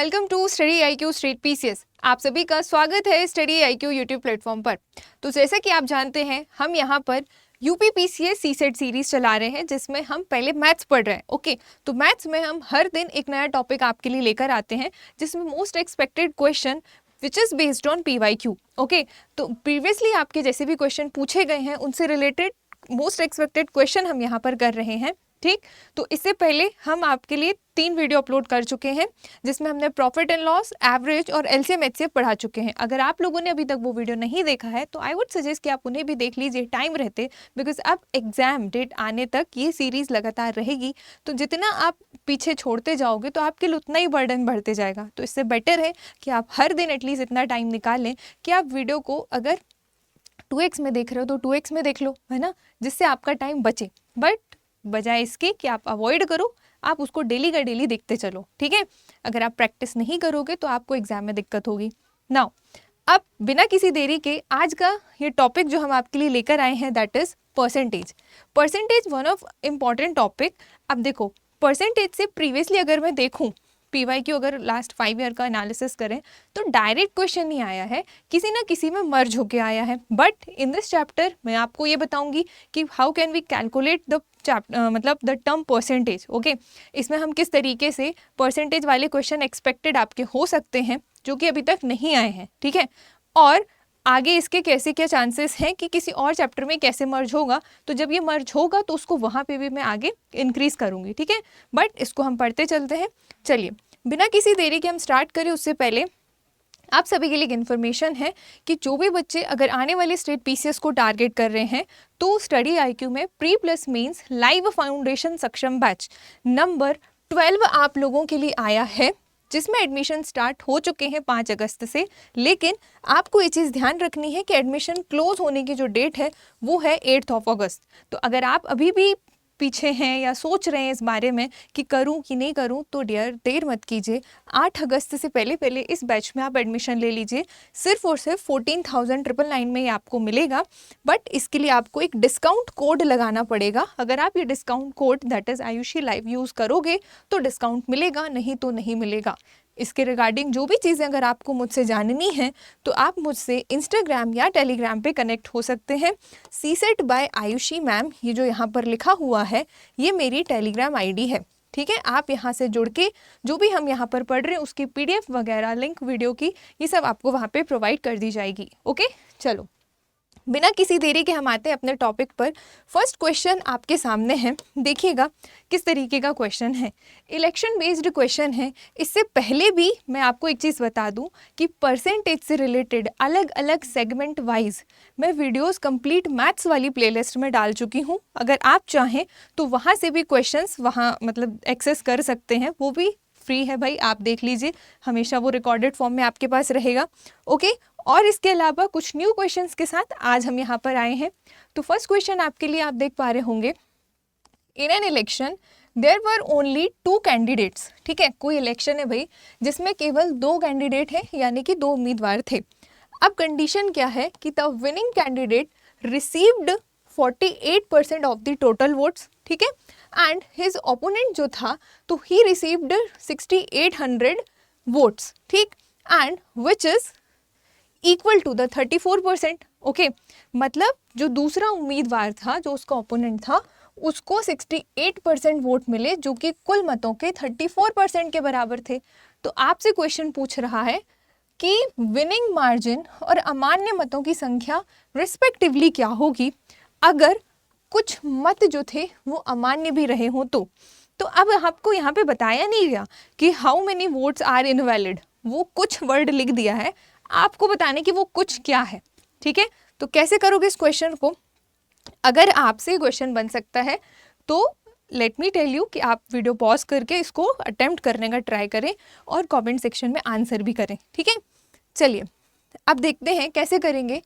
Welcome to study IQ street PCS. आप सभी का स्वागत है स्टडी IQ यूट्यूब प्लेटफॉर्म पर। तो जैसा कि आप जानते हैं, हम यहाँ पर यूपी पीसीएस सीसेट सीरीज चला रहे हैं, जिसमें हम पहले मैथ्स पढ़ रहे हैं। ओके, तो मैथ्स में हम हर दिन एक नया टॉपिक आपके लिए लेकर आते हैं, जिसमें most expected question which is based on PYQ। Okay, तो प्रीवियसली आपके जैसे भी क्वेश्चन पूछे गए हैं, उनसे रिलेटेड मोस्ट एक्सपेक्टेड क्वेश्चन हम यहाँ पर कर रहे हैं। ठीक, तो इससे पहले हम आपके लिए 3 वीडियो अपलोड कर चुके हैं, जिसमें हमने प्रॉफिट एंड लॉस, एवरेज और LCM HCF पढ़ा चुके हैं। अगर आप लोगों ने अभी तक वो वीडियो नहीं देखा है तो आई वुड सजेस्ट कि आप उन्हें भी देख लीजिए टाइम रहते, बिकॉज अब एग्जाम डेट आने तक ये सीरीज लगातार रहेगी। तो जितना आप पीछे छोड़ते जाओगे तो आपके लिए उतना ही बर्डन बढ़ते जाएगा। तो इससे बेटर है कि आप हर दिन एटलीस्ट इतना टाइम निकालें कि आप वीडियो को अगर 2x में देख रहे हो तो 2x में देख लो, है ना, जिससे आपका टाइम बचे। बट बजाय इसके कि आप अवॉइड करो, आप उसको डेली का डेली देखते चलो। ठीक है, अगर आप प्रैक्टिस नहीं करोगे तो आपको एग्जाम में दिक्कत होगी। नाउ, अब बिना किसी देरी के आज का ये टॉपिक जो हम आपके लिए लेकर आए हैं, that is percentage. Percentage one of important topic. अब देखो, परसेंटेज से प्रीवियसली अगर मैं देखूं, PYQ अगर लास्ट 5 ईयर का एनालिसिस करें तो डायरेक्ट क्वेश्चन नहीं आया है, किसी ना किसी में मर्ज होके आया है। बट इन दिस चैप्टर मैं आपको ये बताऊंगी कि how can we calculate the मतलब द टर्म परसेंटेज। ओके, इसमें हम किस तरीके से परसेंटेज वाले क्वेश्चन एक्सपेक्टेड आपके हो सकते हैं जो कि अभी तक नहीं आए हैं। ठीक है, और आगे इसके कैसे क्या चांसेस हैं कि किसी और चैप्टर में कैसे मर्ज होगा। तो जब ये मर्ज होगा तो उसको वहाँ पे भी मैं आगे इंक्रीज करूँगी। ठीक है, बट इसको हम पढ़ते चलते हैं। चलिए, बिना किसी देरी के हम स्टार्ट करें उससे पहले आप सभी के लिए एक इन्फॉर्मेशन है कि जो भी बच्चे अगर आने वाले स्टेट PCS को टारगेट कर रहे हैं तो स्टडी IQ में pre plus mains live foundation Saksham batch number 12 आप लोगों के लिए आया है, जिसमें एडमिशन स्टार्ट हो चुके हैं 5 अगस्त से। लेकिन आपको ये चीज़ ध्यान रखनी है कि एडमिशन क्लोज होने की जो डेट है वो है 8 अगस्त। तो अगर आप अभी भी पीछे हैं या सोच रहे हैं इस बारे में कि करूं कि नहीं करूं, तो डियर देर मत कीजिए। 8 अगस्त से पहले पहले इस बैच में आप एडमिशन ले लीजिए। सिर्फ और सिर्फ 14,999 में ये आपको मिलेगा। बट इसके लिए आपको एक डिस्काउंट कोड लगाना पड़ेगा। अगर आप ये discount code that is Ayushi live use करोगे तो डिस्काउंट मिलेगा, नहीं तो नहीं मिलेगा। इसके रिगार्डिंग जो भी चीज़ें अगर आपको मुझसे जाननी है तो आप मुझसे इंस्टाग्राम या टेलीग्राम पे कनेक्ट हो सकते हैं। सीसेट बाय आयुषी मैम, ये जो यहाँ पर लिखा हुआ है, ये मेरी टेलीग्राम ID है। ठीक है, आप यहाँ से जुड़ के जो भी हम यहाँ पर पढ़ रहे हैं उसकी PDF वगैरह, लिंक वीडियो की, ये सब आपको वहाँ पे प्रोवाइड कर दी जाएगी। ओके, चलो बिना किसी देरी के हम आते हैं अपने टॉपिक पर। फर्स्ट क्वेश्चन आपके सामने है, देखिएगा किस तरीके का क्वेश्चन है। इलेक्शन बेस्ड क्वेश्चन है। इससे पहले भी मैं आपको एक चीज़ बता दूं कि परसेंटेज से रिलेटेड अलग अलग सेगमेंट वाइज मैं वीडियोस कंप्लीट मैथ्स वाली प्लेलिस्ट में डाल चुकी हूं। अगर आप चाहें तो वहां से भी क्वेश्चंस वहां मतलब एक्सेस कर सकते हैं, वो भी फ्री है भाई, आप देख लीजिए, हमेशा वो रिकॉर्डेड फॉर्म में आपके पास रहेगा। ओके, और इसके अलावा कुछ न्यू क्वेश्चंस के साथ आज हम यहाँ पर आए हैं। तो फर्स्ट क्वेश्चन आपके लिए आप देख पा रहे होंगे, in an election there were only 2 candidates. ठीक है, कोई इलेक्शन है भाई जिसमें केवल 2 कैंडिडेट हैं, यानी कि 2 उम्मीदवार थे। अब कंडीशन क्या है कि the winning candidate received 48% of the total votes. ठीक है, एंड हिज ओपोनेंट जो था तो ही रिसीव्ड 6800 वोट्स। ठीक, and which is equal to the 34%। Okay, मतलब जो दूसरा उम्मीदवार था, जो उसका ओपोनेंट था, उसको 68% वोट मिले, जो कि कुल मतों के 34% के बराबर थे। तो आपसे क्वेश्चन पूछ रहा है कि विनिंग मार्जिन और अमान्य मतों की संख्या रिस्पेक्टिवली क्या होगी अगर कुछ मत जो थे वो अमान्य भी रहे हों तो अब आपको यहाँ पे बताया नहीं गया कि how many votes are invalid, वो कुछ वर्ड लिख दिया है आपको बताने कि वो कुछ क्या है। ठीक है, तो कैसे करोगे इस क्वेश्चन को? अगर आपसे क्वेश्चन बन सकता है तो लेट मी टेल यू कि आप वीडियो पॉज करके इसको अटेम्प्ट करने का ट्राई करें और कमेंट सेक्शन में आंसर भी करें। ठीक है, चलिए अब देखते हैं कैसे करेंगे।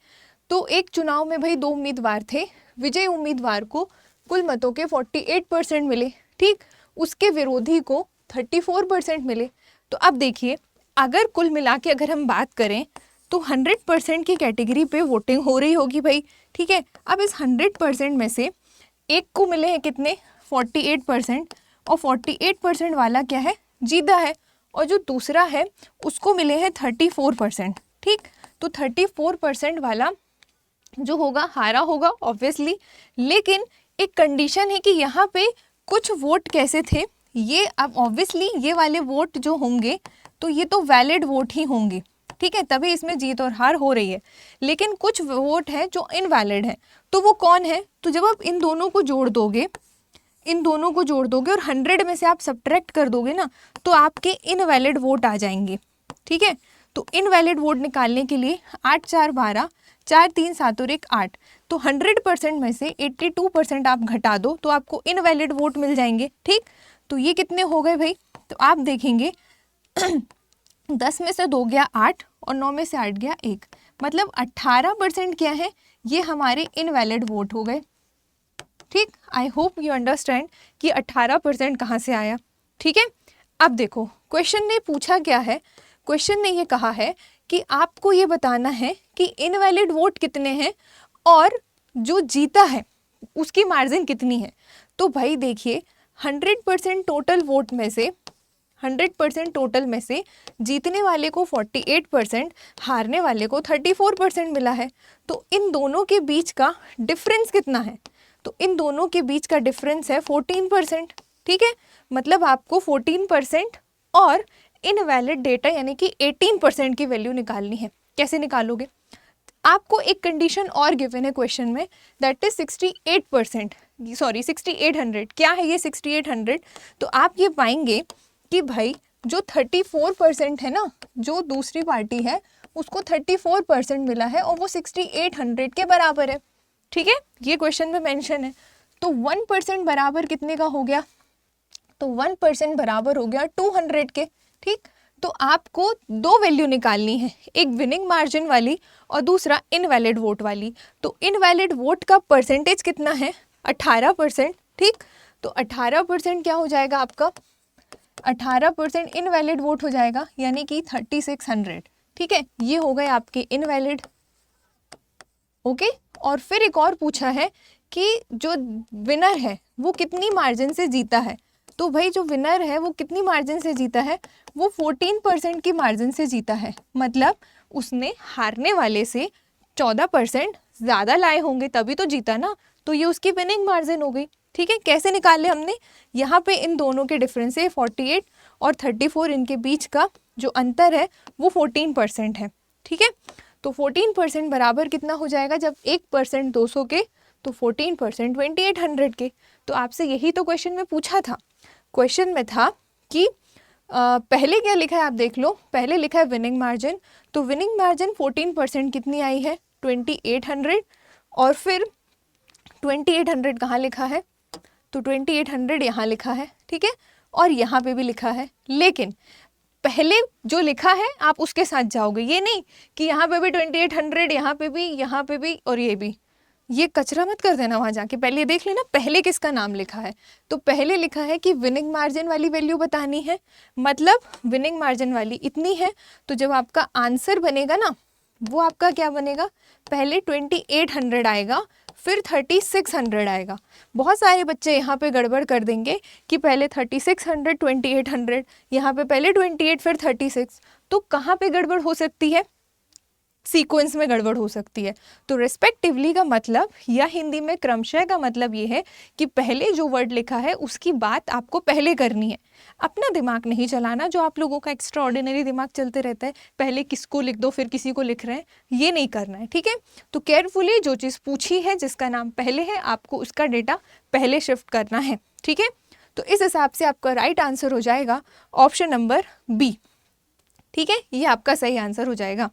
तो एक चुनाव में भाई 2 उम्मीदवार थे। विजयी उम्मीदवार को कुल मतों के 48% मिले। ठीक, उसके विरोधी को 34% मिले। तो अब देखिए, अगर कुल मिला के अगर हम बात करें तो 100% की कैटेगरी पे वोटिंग हो रही होगी भाई। ठीक है, अब इस 100% में से एक को मिले हैं कितने, 48%, और 48% वाला क्या है, जीता है। और जो दूसरा है उसको मिले हैं 34%। ठीक, तो 34% वाला जो होगा हारा होगा ऑब्वियसली, लेकिन एक कंडीशन है कि यहाँ पे कुछ वोट कैसे थे, ये अब ऑब्वियसली ये वाले वोट जो होंगे तो ये तो वैलिड वोट ही होंगे, ठीक है, तभी इसमें जीत और हार हो रही है। लेकिन कुछ वोट है जो इनवैलिड है, तो वो कौन है? तो जब आप इन दोनों को जोड़ दोगे, इन दोनों को जोड़ दोगे और 100 में से आप सब्ट्रैक्ट कर दोगे ना, तो आपके इनवैलिड वोट आ जाएंगे। ठीक है, तो इनवैलिड वोट निकालने के लिए 8 4 12, 4 3 7 और 1 8, तो 100% में से 82% आप घटा दो तो आपको इनवैलिड वोट मिल जाएंगे। ठीक, तो ये कितने हो गए भाई? तो आप देखेंगे 10 में से 2 गया 8 और 9 में से 8 गया 1, मतलब 18% क्या है, ये हमारे इनवैलिड वोट हो गए। ठीक, आई होप यू अंडरस्टैंड कि 18% कहाँ से आया। ठीक है, अब देखो क्वेश्चन ने पूछा क्या है, क्वेश्चन ने ये कहा है कि आपको ये बताना है कि इनवैलिड वोट कितने हैं और जो जीता है उसकी मार्जिन कितनी है। तो भाई देखिए 100% टोटल वोट में से 100% टोटल में से जीतने वाले को 48%, हारने वाले को 34% मिला है। तो इन दोनों के बीच का डिफरेंस कितना है? तो इन दोनों के बीच का डिफरेंस है 14%। ठीक है, मतलब आपको 14% और इनवैलिड डेटा यानी कि 18% की वैल्यू निकालनी है। कैसे निकालोगे? आपको एक कंडीशन और गिवन है क्वेश्चन में, दैट इज 68%, सॉरी 6800। क्या है ये 6800? तो आप ये पाएंगे कि भाई जो 34% है ना, जो दूसरी पार्टी है उसको 34% मिला है और वो 6800 के बराबर है। ठीक है, ये क्वेश्चन में मेंशन है। तो 1% बराबर कितने का हो गया? तो 1% बराबर हो गया 200 के। ठीक, तो आपको दो वैल्यू निकालनी है, एक विनिंग मार्जिन वाली और दूसरा इनवैलिड वोट वाली। तो इनवैलिड वोट का परसेंटेज कितना है? 18%। ठीक, तो 18% क्या हो जाएगा आपका? 18% इनवैलिड वोट हो जाएगा, यानी कि 3600। ठीक है, ये हो गए आपके इनवैलिड। ओके, और फिर एक और पूछा है कि जो विनर है वो कितनी मार्जिन से जीता है। तो भाई जो विनर है वो कितनी मार्जिन से जीता है? वो 14% की मार्जिन से जीता है, मतलब उसने हारने वाले से 14% ज़्यादा लाए होंगे तभी तो जीता ना, तो ये उसकी विनिंग मार्जिन हो गई। ठीक है, कैसे निकाले हमने? यहाँ पे इन दोनों के डिफरेंस है 48 और 34, इनके बीच का जो अंतर है वो 14% है। ठीक है, तो 14% बराबर कितना हो जाएगा? जब 1% 200 के, तो 14% 2800 के। तो आपसे यही तो क्वेश्चन में पूछा था। क्वेश्चन में था कि पहले क्या लिखा है आप देख लो, पहले लिखा है विनिंग मार्जिन, तो विनिंग मार्जिन 14% कितनी आई है? 2800, और फिर 2800 कहाँ लिखा है? तो 2800 यहाँ लिखा है। ठीक है, और यहाँ पे भी लिखा है, लेकिन पहले जो लिखा है आप उसके साथ जाओगे, ये नहीं कि यहाँ पे भी 2800, यहाँ पे भी और ये भी। ये कचरा मत कर देना वहाँ जाके, पहले देख लेना पहले किसका नाम लिखा है। तो पहले लिखा है कि विनिंग मार्जिन वाली वैल्यू बतानी है, मतलब विनिंग मार्जिन वाली इतनी है। तो जब आपका आंसर बनेगा ना, वो आपका क्या बनेगा? पहले 2800 आएगा, फिर 3600 आएगा। बहुत सारे बच्चे यहाँ पे गड़बड़ कर देंगे कि पहले 3600 2800, यहाँ पे पहले 28 फिर 36। तो कहाँ पे गड़बड़ हो सकती है? सीक्वेंस में गड़बड़ हो सकती है। तो रिस्पेक्टिवली का मतलब, या हिंदी में क्रमशः का मतलब ये है कि पहले जो वर्ड लिखा है उसकी बात आपको पहले करनी है। अपना दिमाग नहीं चलाना, जो आप लोगों का एक्स्ट्रा ऑर्डिनरी दिमाग चलते रहता है, पहले किसको लिख दो फिर किसी को लिख रहे हैं, ये नहीं करना है। ठीक है, तो केयरफुली जो चीज़ पूछी है जिसका नाम पहले है, आपको उसका डेटा पहले शिफ्ट करना है। ठीक है, तो इस हिसाब से आपका राइट आंसर हो जाएगा ऑप्शन नंबर बी। ठीक है, ये आपका सही आंसर हो जाएगा।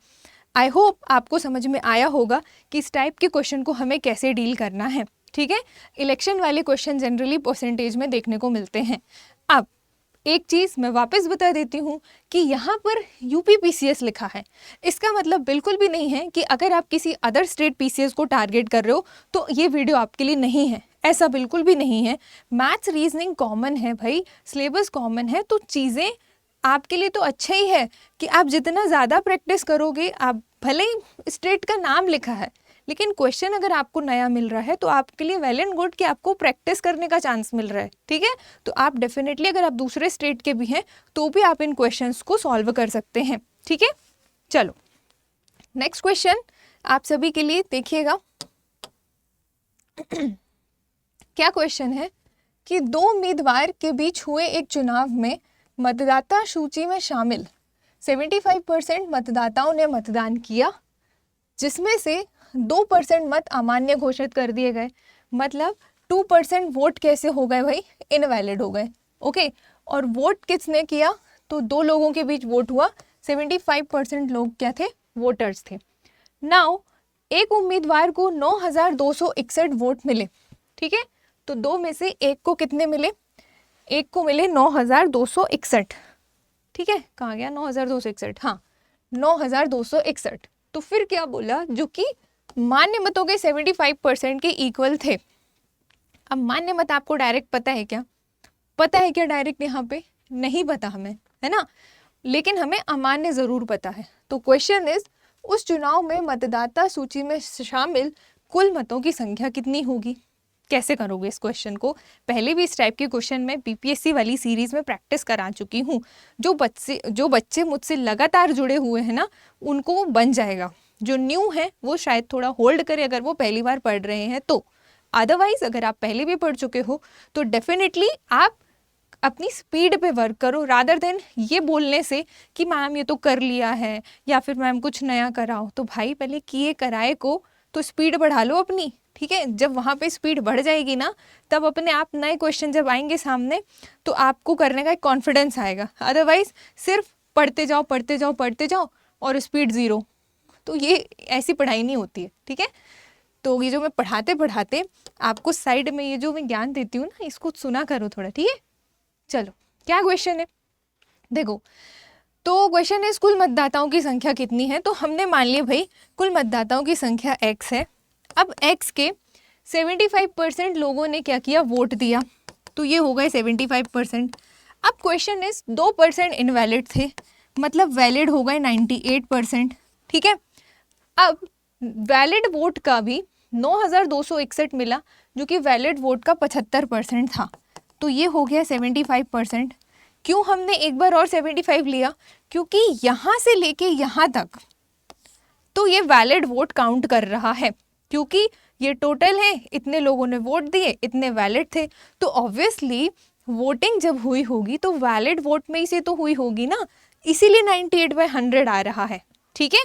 आई होप आपको समझ में आया होगा कि इस टाइप के क्वेश्चन को हमें कैसे डील करना है। ठीक है, इलेक्शन वाले क्वेश्चन जनरली परसेंटेज में देखने को मिलते हैं। अब एक चीज़ मैं वापस बता देती हूँ कि यहाँ पर यूपी पीसीएस लिखा है, इसका मतलब बिल्कुल भी नहीं है कि अगर आप किसी अदर स्टेट पीसीएस को टारगेट कर रहे हो तो ये वीडियो आपके लिए नहीं है, ऐसा बिल्कुल भी नहीं है। मैथ्स रीजनिंग कॉमन है भाई, सिलेबस कॉमन है, तो चीज़ें आपके लिए तो अच्छा ही है कि आप जितना ज़्यादा प्रैक्टिस करोगे, आप भले ही स्टेट का नाम लिखा है लेकिन क्वेश्चन अगर आपको नया मिल रहा है तो आपके लिए वेल एंड गुड कि आपको प्रैक्टिस करने का चांस मिल रहा है, ठीक है। तो आप डेफिनेटली अगर आप दूसरे स्टेट के भी हैं तो भी आप इन क्वेश्चंस को सॉल्व कर सकते हैं, ठीक है। चलो नेक्स्ट क्वेश्चन आप सभी के लिए देखिएगा। क्या क्वेश्चन है कि दो उम्मीदवार के बीच हुए एक चुनाव में मतदाता सूची में शामिल 75% मतदाताओं ने मतदान किया, जिसमें से 2% मत अमान्य घोषित कर दिए गए। मतलब 2% वोट कैसे हो गए भाई, इनवैलिड हो गए, ओके। और वोट किसने किया, तो दो लोगों के बीच वोट हुआ, 75% लोग क्या थे, वोटर्स थे। नाउ एक उम्मीदवार को 9,261 वोट मिले, ठीक है। तो दो में से एक को कितने मिले, एक को मिले 9,261, ठीक है। कहाँ गया 9,261, हाँ 9,261। तो फिर क्या बोला, जो कि मान्य मतों के 75% के इक्वल थे। अब मान्य मत आपको डायरेक्ट पता है क्या, पता है क्या डायरेक्ट, यहाँ पे नहीं पता हमें, है ना, लेकिन हमें अमान्य जरूर पता है। तो क्वेश्चन इज उस चुनाव में मतदाता सूची में शामिल कुल मतों की संख्या कितनी होगी। कैसे करोगे इस क्वेश्चन को, पहले भी इस टाइप के क्वेश्चन में बीपीएससी वाली सीरीज में प्रैक्टिस करा चुकी हूँ। जो बच्चे मुझसे लगातार जुड़े हुए हैं ना, उनको बन जाएगा। जो न्यू है वो शायद थोड़ा होल्ड करे अगर वो पहली बार पढ़ रहे हैं तो। अदरवाइज अगर आप पहले भी पढ़ चुके हो तो डेफिनेटली आप अपनी स्पीड पे वर्क करो, रादर देन ये बोलने से कि मैम ये तो कर लिया है या फिर मैम कुछ नया कराओ। तो भाई पहले किए कराए को तो स्पीड बढ़ा लो अपनी, ठीक है। जब वहाँ पे स्पीड बढ़ जाएगी ना, तब अपने आप नए क्वेश्चन जब आएंगे सामने तो आपको करने का एक कॉन्फिडेंस आएगा। अदरवाइज सिर्फ पढ़ते जाओ पढ़ते जाओ पढ़ते जाओ और स्पीड ज़ीरो, तो ये ऐसी पढ़ाई नहीं होती है, ठीक है। तो ये जो मैं पढ़ाते पढ़ाते आपको साइड में ये जो मैं ज्ञान देती हूँ ना, इसको सुना करो थोड़ा, ठीक है। चलो क्या क्वेश्चन है, देखो। तो क्वेश्चन है कुल मतदाताओं की संख्या कितनी है। तो हमने मान लिया भाई कुल मतदाताओं की संख्या x है। अब x के 75% लोगों ने क्या किया, वोट दिया, तो ये हो गए 75%। अब क्वेश्चन इज 2% इनवैलिड थे, मतलब वैलिड हो गए 98%, ठीक है। अब वैलिड वोट का भी 9,261 मिला, जो कि वैलिड वोट का 75% था, तो ये हो गया 75%। क्यों हमने एक बार और 75 लिया, क्योंकि यहाँ से लेके यहाँ तक तो ये वैलिड वोट काउंट कर रहा है, क्योंकि ये टोटल है, इतने लोगों ने वोट दिए, इतने वैलिड थे। तो ऑब्वियसली वोटिंग जब हुई होगी तो वैलिड वोट में ही से तो हुई होगी ना, इसीलिए 98/100 आ रहा है, ठीक है।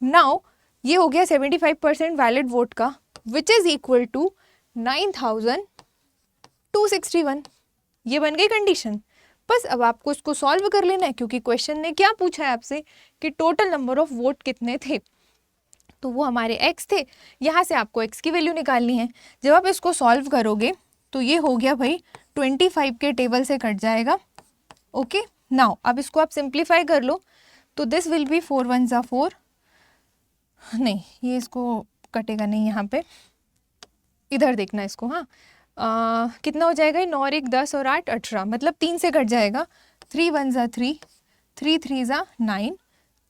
नाउ ये हो गया 75% वैलिड वोट का, विच इज इक्वल टू 9,261। ये बन गई कंडीशन। बस अब आपको इसको सॉल्व कर लेना है, क्योंकि क्वेश्चन ने क्या पूछा है आपसे कि टोटल नंबर ऑफ वोट कितने थे, तो वो हमारे x थे। यहाँ से आपको x की वैल्यू निकालनी है। जब आप इसको सॉल्व करोगे तो ये हो गया भाई 25 के टेबल से कट जाएगा, ओके। नाउ अब इसको आप सिंप्लीफाई कर लो, तो दिस विल बी 4 1 ज़ा 4, नहीं ये इसको कटेगा नहीं, यहाँ पे इधर देखना इसको, हाँ। कितना हो जाएगा, 9 और 1 10 और 8 18, मतलब 3 से कट जाएगा। 3 1 ज़ा 3, 3 3 ज़ा 9,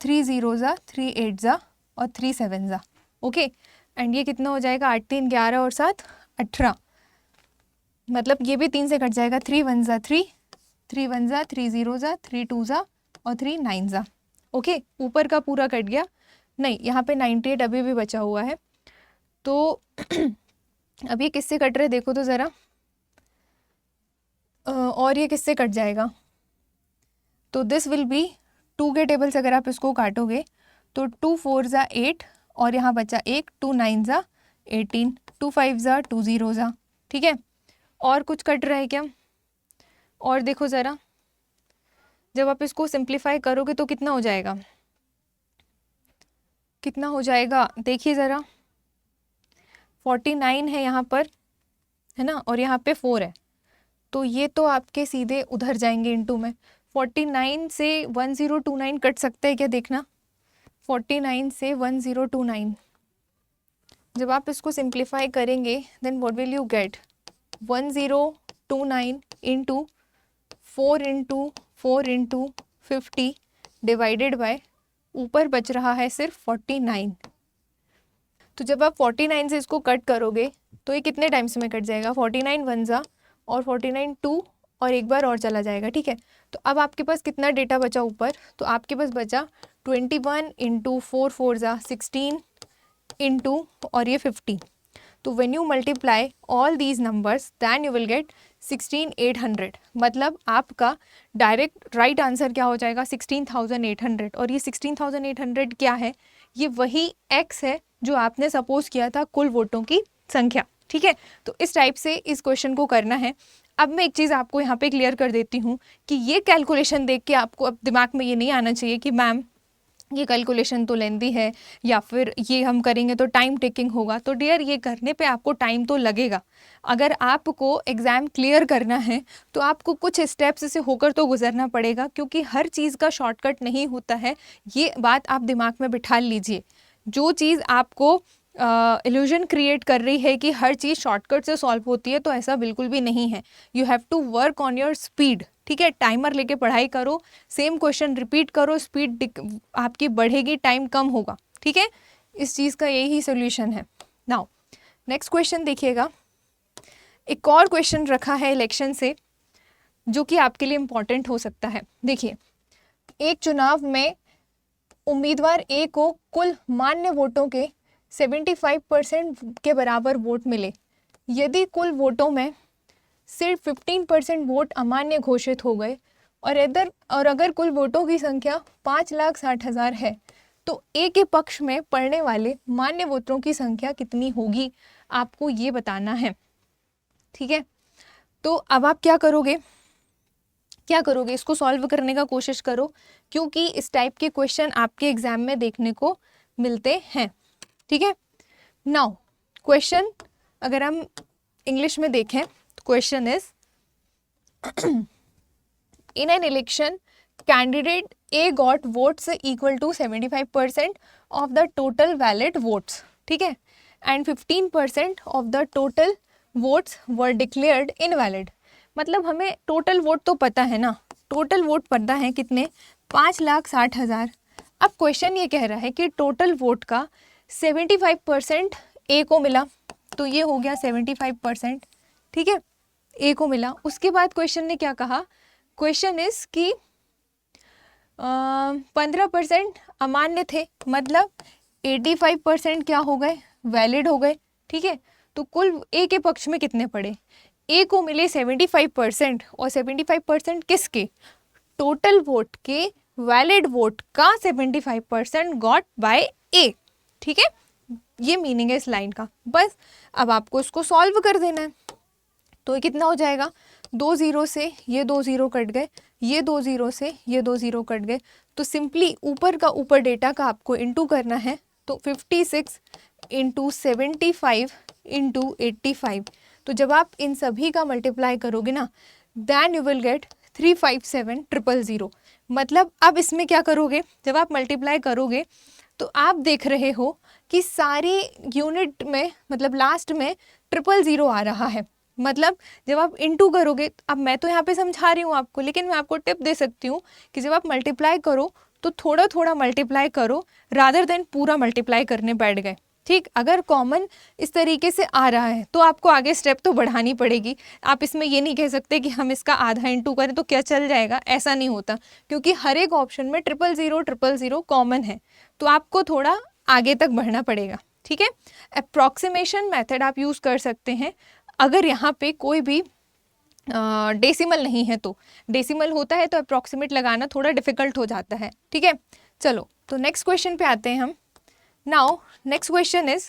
3 0 ज़ा 3 8 ज़ा और 3 7 ज़ा, ओके। एंड ये कितना हो जाएगा, 8 3 11 और 7 18, मतलब ये भी 3 से कट जाएगा। 3 1 ज़ा 3, 3 1 ज़ा 3 0 ज़ा 3 2 ज़ा और 3 9 ज़ा, ओके। ऊपर का पूरा कट गया, नहीं यहाँ पे 98 अभी भी बचा हुआ है। तो अब ये किससे कट रहे देखो तो ज़रा, और ये किससे कट जाएगा, तो दिस विल बी 2 के टेबल से अगर आप इसको काटोगे तो 2 4 ज़ा 8 और यहाँ बचा 1, 2 9 ज़ा 18, 2 5 ज़ा 2 0 ज़ा, ठीक है। और कुछ कट रहा है क्या, और देखो ज़रा, जब आप इसको सिंप्लीफाई करोगे तो कितना हो जाएगा, कितना हो जाएगा देखिए ज़रा, 49 है यहाँ पर, है ना, और यहाँ पे 4 है, तो ये तो आपके सीधे उधर जाएंगे इनटू में। 49 से 1029 कट सकता है क्या, देखना, 49 से 1029, जब आप इसको सिंप्लीफाई करेंगे then what will you get, 1029 into 4 into 4 into 50 divided by, ऊपर बच रहा है सिर्फ 49। तो जब आप 49 से इसको कट करोगे तो ये कितने टाइम्स में कट जाएगा, 49 वन ज़ा और 49 टू और एक बार और चला जाएगा, ठीक है। तो अब आपके पास कितना डेटा बचा ऊपर, तो आपके पास बचा 21 इंटू 4 4 ज़ा 16 इंटू और ये 50। तो when you multiply all these numbers then you will get 16,800। मतलब आपका डायरेक्ट राइट आंसर क्या हो जाएगा, 16,800। और ये 16,800 क्या है, ये वही x है जो आपने सपोज किया था कुल वोटों की संख्या, ठीक है। तो इस टाइप से इस क्वेश्चन को करना है। अब मैं एक चीज़ आपको यहाँ पे क्लियर कर देती हूँ कि ये कैलकुलेशन देख के आपको अब दिमाग में ये नहीं आना चाहिए कि मैम ये कैलकुलेशन तो लेंदी है या फिर ये हम करेंगे तो टाइम टेकिंग होगा। तो डियर, ये करने पे आपको टाइम तो लगेगा। अगर आपको एग्ज़ाम क्लियर करना है तो आपको कुछ स्टेप्स से होकर तो गुजरना पड़ेगा, क्योंकि हर चीज़ का शॉर्टकट नहीं होता है। ये बात आप दिमाग में बिठा लीजिए। जो चीज़ आपको इल्यूजन क्रिएट कर रही है कि हर चीज़ शॉर्टकट से सॉल्व होती है, तो ऐसा बिल्कुल भी नहीं है। You have to work on your speed, ठीक है। टाइमर लेके पढ़ाई करो, सेम क्वेश्चन रिपीट करो, स्पीड आपकी बढ़ेगी, टाइम कम होगा, ठीक है। इस चीज़ का यही सोल्यूशन है। नाउ नेक्स्ट क्वेश्चन देखिएगा। एक और क्वेश्चन रखा है इलेक्शन से जो कि आपके लिए इम्पॉर्टेंट हो सकता है। देखिए, एक चुनाव में उम्मीदवार ए को कुल मान्य वोटों के 75% के बराबर वोट मिले। यदि कुल वोटों में सिर्फ 15% वोट अमान्य घोषित हो गए और अगर कुल वोटों की संख्या 5,60,000 है, तो ए के पक्ष में पड़ने वाले मान्य वोटों की संख्या कितनी होगी, आपको ये बताना है, ठीक है। तो अब आप क्या करोगे, इसको सॉल्व करने का कोशिश करो, क्योंकि इस टाइप के क्वेश्चन आपके एग्जाम में देखने को मिलते हैं, ठीक है। नाउ क्वेश्चन अगर हम इंग्लिश में देखें तो question is in an election candidate A got votes equal to 75% of the total valid votes, ठीक है, and 15% of the total votes were declared invalid. मतलब हमें टोटल वोट तो पता है ना, टोटल वोट पता है कितने, 5,60,000। अब क्वेश्चन ये कह रहा है कि टोटल वोट का 75% ए को मिला, तो ये हो गया 75%, ठीक है, ए को मिला। उसके बाद क्वेश्चन ने क्या कहा, क्वेश्चन इज कि 15% अमान्य थे, मतलब 85% क्या हो गए, वैलिड हो गए, ठीक है। तो कुल ए के पक्ष में कितने पड़े, ए को मिले 75% और 75% किसके, टोटल वोट के वैलिड वोट का 75% गॉट बाय ए, ठीक है। ये मीनिंग है इस लाइन का। बस अब आपको इसको सॉल्व कर देना है। तो ये कितना हो जाएगा, 2 0 से ये 2 0 कट गए, ये 2 0 से ये 2 0 कट गए। तो सिंपली ऊपर का ऊपर डेटा का आपको इंटू करना है। तो 56 इंटू 75 इंटू 85। तो जब आप इन सभी का मल्टीप्लाई करोगे ना, दैन यू विल गेट 357,000। मतलब अब इसमें क्या करोगे, जब आप मल्टीप्लाई करोगे तो आप देख रहे हो कि सारी यूनिट में मतलब लास्ट में 000 आ रहा है। मतलब जब आप इंटू करोगे, अब मैं तो यहाँ पे समझा रही हूँ आपको, लेकिन मैं आपको टिप दे सकती हूँ कि जब आप मल्टीप्लाई करो तो थोड़ा थोड़ा मल्टीप्लाई करो, रादर देन पूरा मल्टीप्लाई करने बैठ गए, ठीक। अगर कॉमन इस तरीके से आ रहा है तो आपको आगे स्टेप तो बढ़ानी पड़ेगी। आप इसमें ये नहीं कह सकते कि हम इसका आधा इंटू करें तो क्या चल जाएगा, ऐसा नहीं होता, क्योंकि हर एक ऑप्शन में 000 कॉमन है। तो आपको थोड़ा आगे तक बढ़ना पड़ेगा, ठीक है। अप्रॉक्सीमेशन मेथड आप यूज़ कर सकते हैं अगर यहाँ पे कोई भी डेसिमल नहीं है। तो डेसिमल होता है तो अप्रॉक्सीमेट लगाना थोड़ा डिफिकल्ट हो जाता है, ठीक है। चलो तो नेक्स्ट क्वेश्चन पे आते हैं हम। नाउ नेक्स्ट क्वेश्चन इज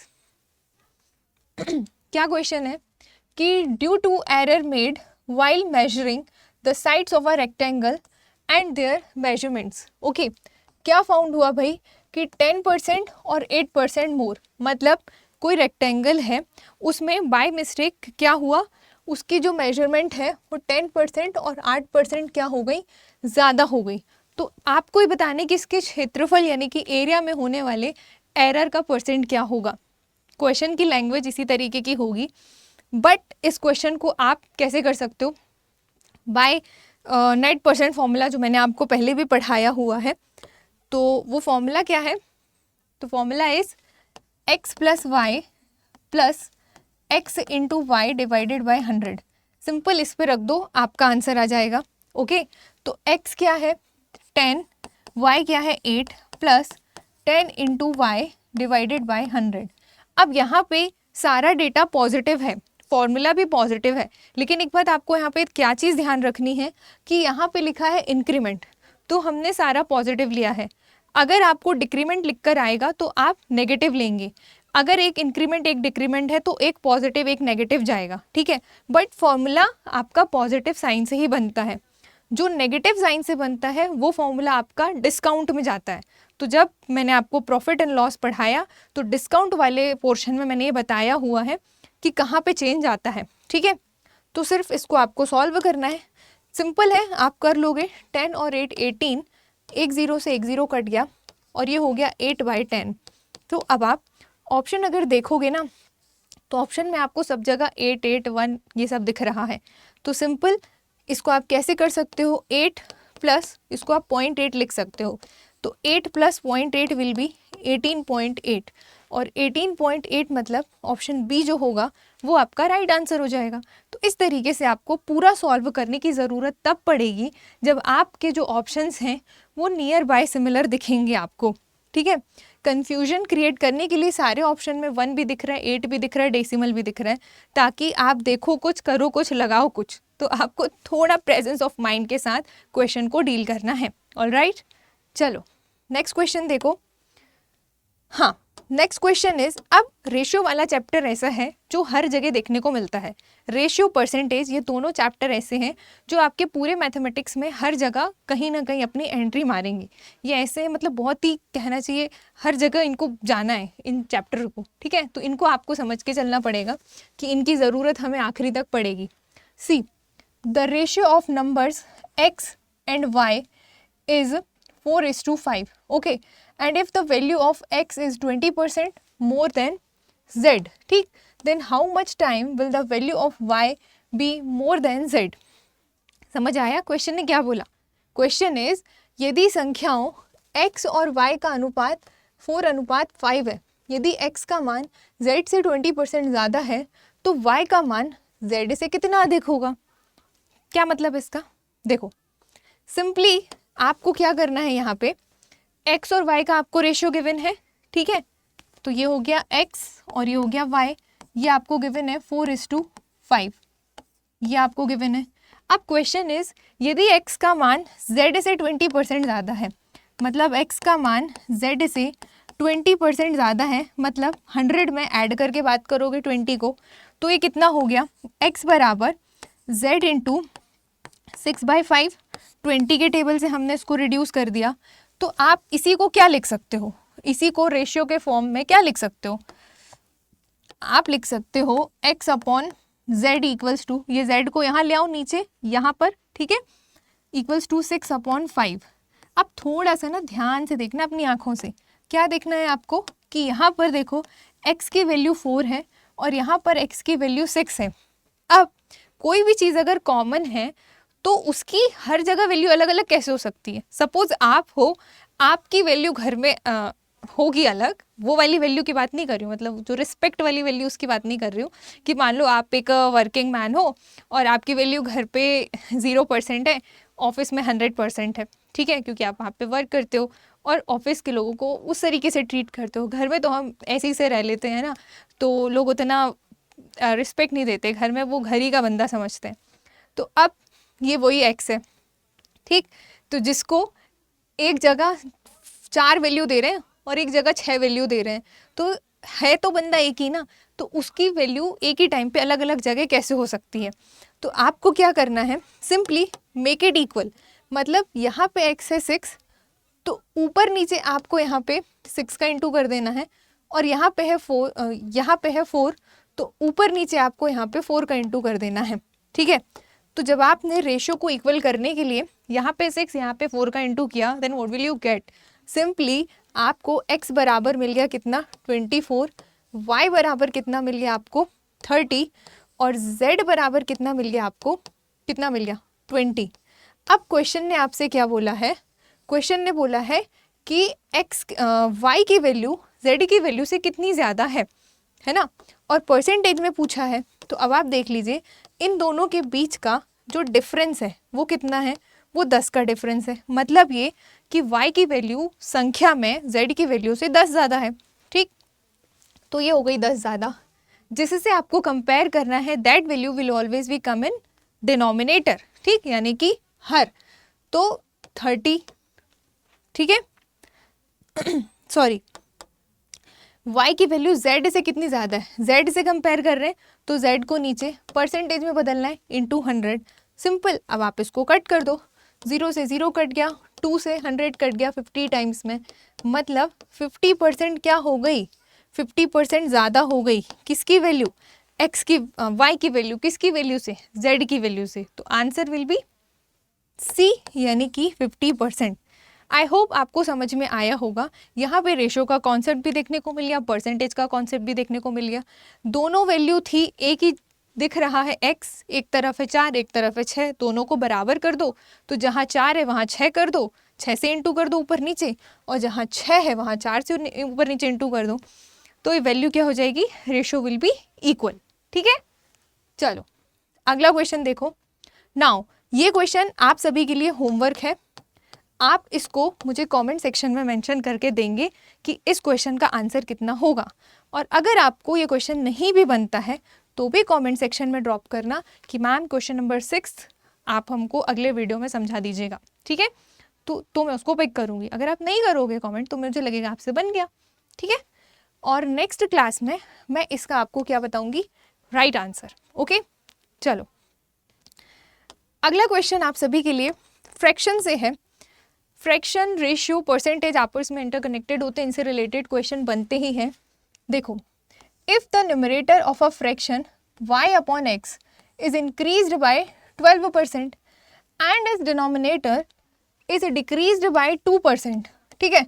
क्या क्वेश्चन है कि due to error made while measuring the sides of a rectangle and their measurements, okay. क्या फाउंड हुआ भाई कि 10% और 8% मोर, मतलब कोई रेक्टेंगल है उसमें बाय मिस्टेक क्या हुआ, उसकी जो मेजरमेंट है वो 10% और 8% क्या हो गई, ज़्यादा हो गई। तो आपको ये बताने कि इसके क्षेत्रफल यानी कि एरिया में होने वाले एरर का परसेंट क्या होगा। क्वेश्चन की लैंग्वेज इसी तरीके की होगी, बट इस क्वेश्चन को आप कैसे कर सकते हो, बाय नेट परसेंट फॉर्मूला जो मैंने आपको पहले भी पढ़ाया हुआ है। तो वो फॉर्मूला क्या है, तो formula is x plus y plus x into y divided by 100। Simple इस पे रख दो, आपका आंसर आ जाएगा। ओके, तो x क्या है 10, y क्या है 8 plus 10 into y divided by 100। अब यहाँ पे सारा डेटा पॉजिटिव है, फॉर्मूला भी पॉजिटिव है, लेकिन एक बात आपको यहाँ पे क्या चीज़ ध्यान रखनी है कि यहाँ पे लिखा है इंक्रीमेंट, तो हमने सारा पॉजिटिव लिया है। अगर आपको डिक्रीमेंट लिखकर आएगा तो आप नेगेटिव लेंगे। अगर एक इंक्रीमेंट एक डिक्रीमेंट है तो एक पॉजिटिव एक नेगेटिव जाएगा, ठीक है। बट फॉर्मूला आपका पॉजिटिव साइन से ही बनता है। जो नेगेटिव साइन से बनता है वो फॉर्मूला आपका डिस्काउंट में जाता है। तो जब मैंने आपको प्रॉफिट एंड लॉस पढ़ाया तो डिस्काउंट वाले पोर्शन में मैंने ये बताया हुआ है कि कहाँ पे चेंज आता है, ठीक है। तो सिर्फ इसको आपको सॉल्व करना है, सिंपल है, आप कर लोगे। 10 और 8 18, एक ज़ीरो से एक ज़ीरो कट गया और ये हो गया 8/10। तो अब आप ऑप्शन अगर देखोगे ना तो ऑप्शन में आपको सब जगह 8 8 1 ये सब दिख रहा है। तो सिंपल इसको आप कैसे कर सकते हो, 8 प्लस इसको आप 0.8 लिख सकते हो। तो 8 प्लस 0.8 विल बी 18.8 और 18.8 मतलब ऑप्शन बी जो होगा वो आपका राइट आंसर हो जाएगा। तो इस तरीके से आपको पूरा सॉल्व करने की ज़रूरत तब पड़ेगी जब आपके जो ऑप्शंस हैं वो नियर बाय सिमिलर दिखेंगे आपको, ठीक है। कन्फ्यूजन क्रिएट करने के लिए सारे ऑप्शन में 1 भी दिख रहा है, 8 भी दिख रहा है, डेसिमल भी दिख रहा है, ताकि आप देखो कुछ, करो कुछ, लगाओ कुछ। तो आपको थोड़ा प्रेजेंस ऑफ माइंड के साथ क्वेश्चन को डील करना है। ऑलराइट, चलो नेक्स्ट क्वेश्चन देखो। हाँ, नेक्स्ट क्वेश्चन इज, अब रेशियो वाला चैप्टर ऐसा है जो हर जगह देखने को मिलता है। रेशियो, परसेंटेज, ये दोनों चैप्टर ऐसे हैं जो आपके पूरे मैथमेटिक्स में हर जगह कहीं ना कहीं अपनी एंट्री मारेंगे। ये ऐसे मतलब बहुत ही कहना चाहिए हर जगह इनको जाना है इन चैप्टर को, ठीक है। तो इनको आपको समझ के चलना पड़ेगा कि इनकी ज़रूरत हमें आखिरी तक पड़ेगी। See, the ratio of numbers x and y is 4:5, okay, and if the value of x is 20% more than z, ठीक, then how much time will the value of y be more than z? समझ आया question ने क्या बोला? Question is, यदि संख्याओं x और y का अनुपात 4:5 है, यदि x का मान z से 20% ज़्यादा है तो y का मान z से कितना अधिक होगा? क्या मतलब इसका? देखो, सिंपली आपको क्या करना है, यहाँ पे x और y का आपको रेशियो गिवन है, ठीक है। तो ये हो गया x और ये हो गया y, ये आपको गिवन है 4:5, ये आपको गिवन है। अब क्वेश्चन इज, यदि x का मान z से 20% ज़्यादा है, मतलब x का मान z से 20% ज़्यादा है, मतलब 100 में ऐड करके बात करोगे 20 को, तो ये कितना हो गया, x बराबर z इंटू 6/5। 20 के टेबल से हमने इसको रिड्यूस कर दिया, तो आप इसी को क्या लिख सकते हो, इसी को रेशियो के फॉर्म में क्या लिख सकते हो, आप लिख सकते हो x upon z equals to, ये z को यहाँ ले आओ नीचे यहाँ पर, ठीक है, इक्वल्स टू 6/5। अब थोड़ा सा ना ध्यान से देखना अपनी आँखों से, क्या देखना है आपको कि यहाँ पर देखो x की वैल्यू 4 है और यहाँ पर x की वैल्यू 6 है। अब कोई भी चीज़ अगर कॉमन है तो उसकी हर जगह वैल्यू अलग अलग कैसे हो सकती है? सपोज आप हो, आपकी वैल्यू घर में होगी अलग, वो वाली वैल्यू की बात नहीं कर रही हूँ, मतलब जो रिस्पेक्ट वाली वैल्यू उसकी बात नहीं कर रही हूँ कि मान लो आप एक वर्किंग मैन हो और आपकी वैल्यू घर पे 0% है, ऑफिस में 100% है, ठीक है, क्योंकि आप वहाँ पे वर्क करते हो और ऑफिस के लोगों को उस तरीके से ट्रीट करते हो। घर में तो हम ऐसे ही से रह लेते हैं ना, तो लोग उतना रिस्पेक्ट नहीं देते, घर में वो घर ही का बंदा समझते हैं। तो अब ये वही x है, ठीक, तो जिसको एक जगह 4 वैल्यू दे रहे हैं और एक जगह 6 वैल्यू दे रहे हैं, तो है तो बंदा एक ही ना, तो उसकी वैल्यू एक ही टाइम पे अलग अलग जगह कैसे हो सकती है? तो आपको क्या करना है, सिंपली मेक इट इक्वल, मतलब यहाँ पे x है 6, तो ऊपर नीचे आपको यहाँ पे 6 का इंटू कर देना है, और यहाँ पे है 4, यहाँ पे है 4, तो ऊपर नीचे आपको यहाँ पे 4 का इंटू कर देना है, ठीक है। तो जब आपने रेशियो को इक्वल करने के लिए यहाँ पे 6 यहाँ पे 4 का इंटू किया, then what will you get, simply आपको x बराबर मिल गया कितना, 24, y बराबर कितना मिल गया आपको 30, और z बराबर कितना मिल गया आपको, कितना मिल गया 20। अब क्वेश्चन ने आपसे क्या बोला है, क्वेश्चन ने बोला है कि y की वैल्यू z की वैल्यू से कितनी ज़्यादा है ना, और परसेंटेज में पूछा है। तो अब आप देख लीजिए इन दोनों के बीच का जो डिफरेंस है वो कितना है, वो 10 का डिफरेंस है। मतलब ये कि y की वैल्यू संख्या में z की वैल्यू से 10 ज़्यादा है। ठीक, तो ये हो गई 10 ज़्यादा, जिससे आपको कंपेयर करना है। That value will always be come in denominator, ठीक, यानी कि हर। तो 30, ठीक है सॉरी, y की वैल्यू z से कितनी ज़्यादा है, z से कंपेयर कर रहे हैं, तो z को नीचे परसेंटेज में बदलना है, इंटू 100। सिंपल, अब आप इसको कट कर दो, 0 से 0 कट गया, 2 से 100 कट गया 50 टाइम्स में, मतलब 50% क्या हो गई, 50% ज़्यादा हो गई। किसकी वैल्यू, x की, y की वैल्यू किसकी वैल्यू से, z की वैल्यू से। तो आंसर विल बी सी, यानी कि 50%। आई होप आपको समझ में आया होगा। यहाँ पे रेशो का कॉन्सेप्ट भी देखने को मिल गया, परसेंटेज का कॉन्सेप्ट भी देखने को मिल गया। दोनों वैल्यू थी, एक ही दिख रहा है x, एक तरफ है 4, एक तरफ है 6, दोनों को बराबर कर दो। तो जहाँ 4 है वहाँ 6 कर दो, 6 से इंटू कर दो ऊपर नीचे, और जहाँ 6 है वहाँ 4 से ऊपर नीचे इंटू कर दो। तो ये वैल्यू क्या हो जाएगी, रेशो विल बी इक्वल। ठीक है, चलो अगला क्वेश्चन देखो। नाउ ये क्वेश्चन आप सभी के लिए होमवर्क है। आप इसको मुझे कमेंट सेक्शन में मेंशन करके देंगे कि इस क्वेश्चन का आंसर कितना होगा। और अगर आपको ये क्वेश्चन नहीं भी बनता है तो भी कमेंट सेक्शन में ड्रॉप करना कि मैम क्वेश्चन नंबर 6 आप हमको अगले वीडियो में समझा दीजिएगा। ठीक है, तो मैं उसको पिक करूँगी। अगर आप नहीं करोगे कमेंट तो मुझे लगेगा आपसे बन गया। ठीक है, और नेक्स्ट क्लास में मैं इसका आपको क्या बताऊँगी, राइट आंसर। ओके, चलो अगला क्वेश्चन आप सभी के लिए फ्रैक्शन से है। फ्रैक्शन, रेशियो, परसेंटेज आपस में इंटरकनेक्टेड होते हैं, इनसे रिलेटेड क्वेश्चन बनते ही हैं। देखो, if the numerator of a fraction y upon x is increased by 12% and is denominator is decreased by 2%, ठीक है,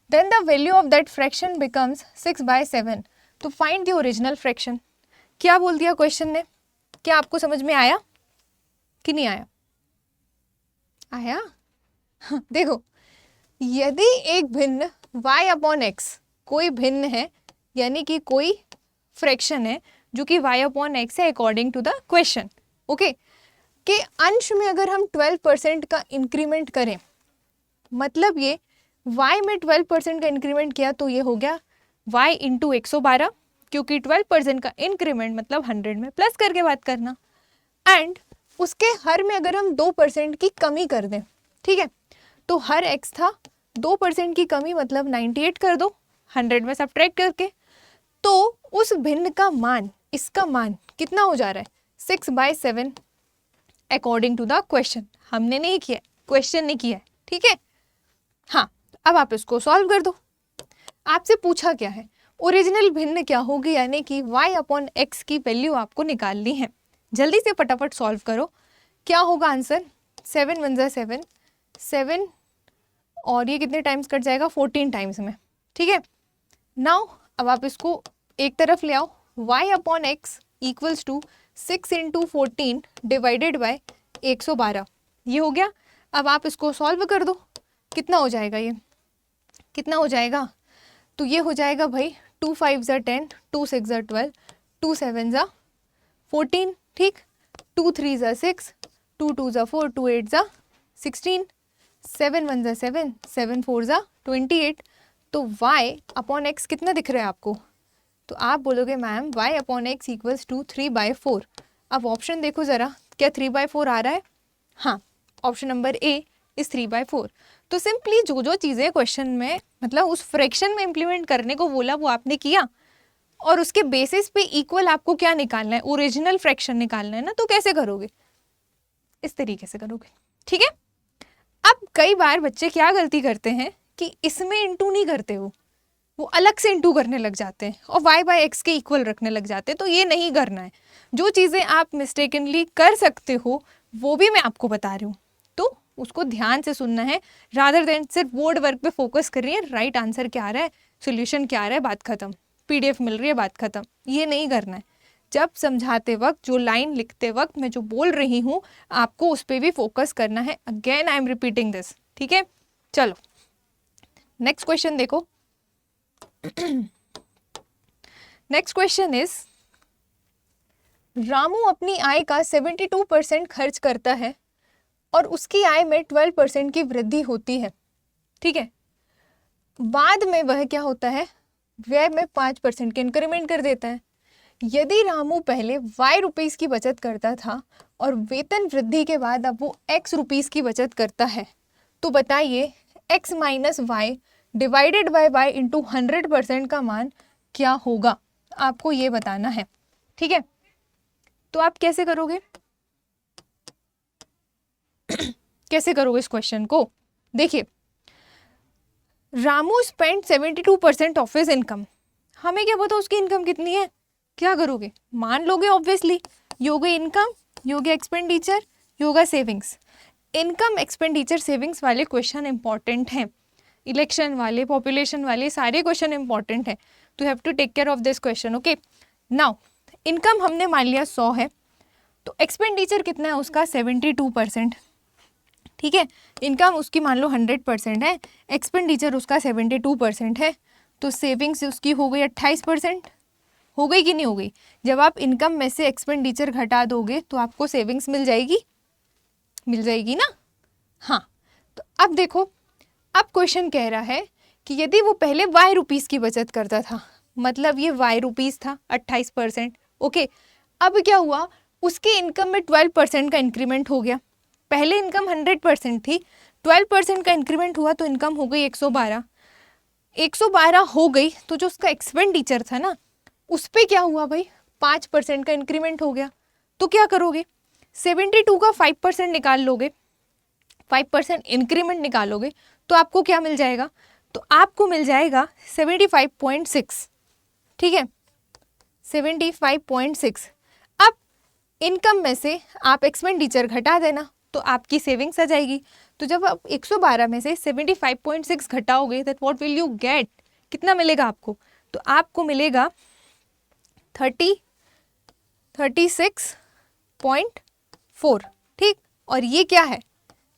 then the value of that fraction becomes 6/7। तो फाइंड द ओरिजिनल फ्रैक्शन। क्या बोल दिया क्वेश्चन ने, क्या आपको समझ में आया कि नहीं आया? आया? देखो, यदि एक भिन्न y अपॉन x कोई भिन्न है, यानी कि कोई फ्रैक्शन है जो कि y अपॉन x है according to the question, okay, के अंश में अगर हम 12% का इंक्रीमेंट करें, मतलब ये y में 12% का इंक्रीमेंट किया तो ये हो गया y इंटू 112, क्योंकि 12% का इंक्रीमेंट मतलब 100 में प्लस करके बात करना। एंड उसके हर में अगर हम 2% की कमी कर दें, ठीक है, तो हर x था 2% की कमी मतलब 98 कर दो 100 में सब्ट्रैक्ट करके, तो उस भिन्न का मान, इसका मान कितना हो जा रहा है, 6/7 अकॉर्डिंग टू द क्वेश्चन। हमने नहीं किया, क्वेश्चन ने किया है। ठीक है, हाँ, अब आप इसको सॉल्व कर दो। आपसे पूछा क्या है, ओरिजिनल भिन्न क्या होगी, यानी कि y अपॉन x की वैल्यू आपको निकालनी है। जल्दी से फटाफट सॉल्व करो। क्या होगा आंसर, 7 1 जा 7, 7 और ये कितने टाइम्स कट जाएगा, 14 टाइम्स में। ठीक है, नाउ अब आप इसको एक तरफ ले आओ, y upon x equals to 6 into 14 divided by 112, ये हो गया। अब आप इसको सॉल्व कर दो, कितना हो जाएगा, ये कितना हो जाएगा, तो ये हो जाएगा भाई 2 5 जा 10, 2 6 जा 12, 2 7 जा 14, ठीक, 2 3 जा 6, 2 2 जा 4, 2 8 जा 16, 7 1 जा 7, 7 4 जा 28। तो y अपॉन एक्स कितना दिख रहा है आपको, तो आप बोलोगे ma'am y upon x equals to 3/4। अब ऑप्शन देखो ज़रा, क्या 3/4 आ रहा है? हाँ, ऑप्शन नंबर ए इज़ 3/4। तो सिंपली जो जो चीज़ें क्वेश्चन में मतलब उस फ्रैक्शन में इम्प्लीमेंट करने को बोला वो आपने किया, और उसके बेसिस पे इक्वल आपको क्या निकालना है, ओरिजिनल फ्रैक्शन निकालना है ना। तो कैसे करोगे, इस तरीके से करोगे। ठीक है, अब कई बार बच्चे क्या गलती करते हैं कि इसमें इंटू नहीं करते, वो अलग से इंटू करने लग जाते हैं और y बाय एक्स के इक्वल रखने लग जाते हैं। तो ये नहीं करना है। जो चीज़ें आप मिस्टेकनली कर सकते हो वो भी मैं आपको बता रही हूँ, तो उसको ध्यान से सुनना है, रादर देन सिर्फ बोर्ड वर्क पे फोकस कर रही है, राइट आंसर क्या आ रहा है, सोल्यूशन क्या आ रहा है, बात खत्म, PDF मिल रही है, बात खत्म। ये नहीं करना है। जब समझाते वक्त, जो लाइन लिखते वक्त मैं जो बोल रही हूँ आपको उस पर भी फोकस करना है। Again I am repeating this. ठीक है, चलो नेक्स्ट क्वेश्चन देखो। नेक्स्ट क्वेश्चन इज, रामू अपनी आय का 72% खर्च करता है और उसकी आय में 12% की वृद्धि होती है, ठीक है। बाद में वह क्या होता है, व्यय में 5% के इंक्रीमेंट कर देता है। यदि रामू पहले y रुपीस की बचत करता था और वेतन वृद्धि के बाद अब वो x रुपीस की बचत करता है, तो बताइए x minus Y divided by y into 100% का मान क्या होगा, आपको ये बताना है, ठीक है। तो आप कैसे करोगे कैसे करोगे इस क्वेश्चन को, देखिए Ramu spend 72% of his income, हमें क्या पता उसकी इनकम कितनी है, क्या करोगे, मान लोगे ऑब्वियसली, योगे इनकम, योगे एक्सपेंडिचर, योगा सेविंग्स। इनकम एक्सपेंडिचर सेविंग्स वाले क्वेश्चन इंपॉर्टेंट हैं, इलेक्शन वाले, पॉपुलेशन वाले, सारे क्वेश्चन इंपॉर्टेंट हैं, तो have to take care of this question, okay. Now income हमने मान लिया 100 है, तो एक्सपेंडिचर कितना है उसका 72%, ठीक है। इनकम उसकी मान लो 100% है, एक्सपेंडिचर उसका 72% है, तो सेविंग्स उसकी हो गई 28%, हो गई कि नहीं हो गई। जब आप इनकम में से एक्सपेंडिचर घटा दोगे तो आपको सेविंग्स मिल जाएगी ना। हाँ, तो अब देखो, अब क्वेश्चन कह रहा है कि यदि वो पहले y रुपीस की बचत करता था, मतलब ये y रुपीस था 28%, ओके। अब क्या हुआ, उसकी इनकम में 12% का इंक्रीमेंट हो गया, पहले इनकम 100% थी, 12% का इंक्रीमेंट हुआ तो इनकम हो गई 112 हो गई, तो जो उसका एक्सपेंडिचर था ना उस पर क्या हुआ भाई, 5% का इंक्रीमेंट हो गया। तो क्या करोगे, 72 का 5% निकाल लोगे, 5% इंक्रीमेंट निकालोगे तो आपको क्या मिल जाएगा, तो आपको मिल जाएगा 75.6, ठीक है, 75.6। अब इनकम में से आप एक्सपेंडिचर घटा देना तो आपकी सेविंग्स आ जाएगी। तो जब आप 112 में से 75.6 घटाओगे that what will you get, कितना मिलेगा आपको, तो आपको मिलेगा 36.4, ठीक। और ये क्या है,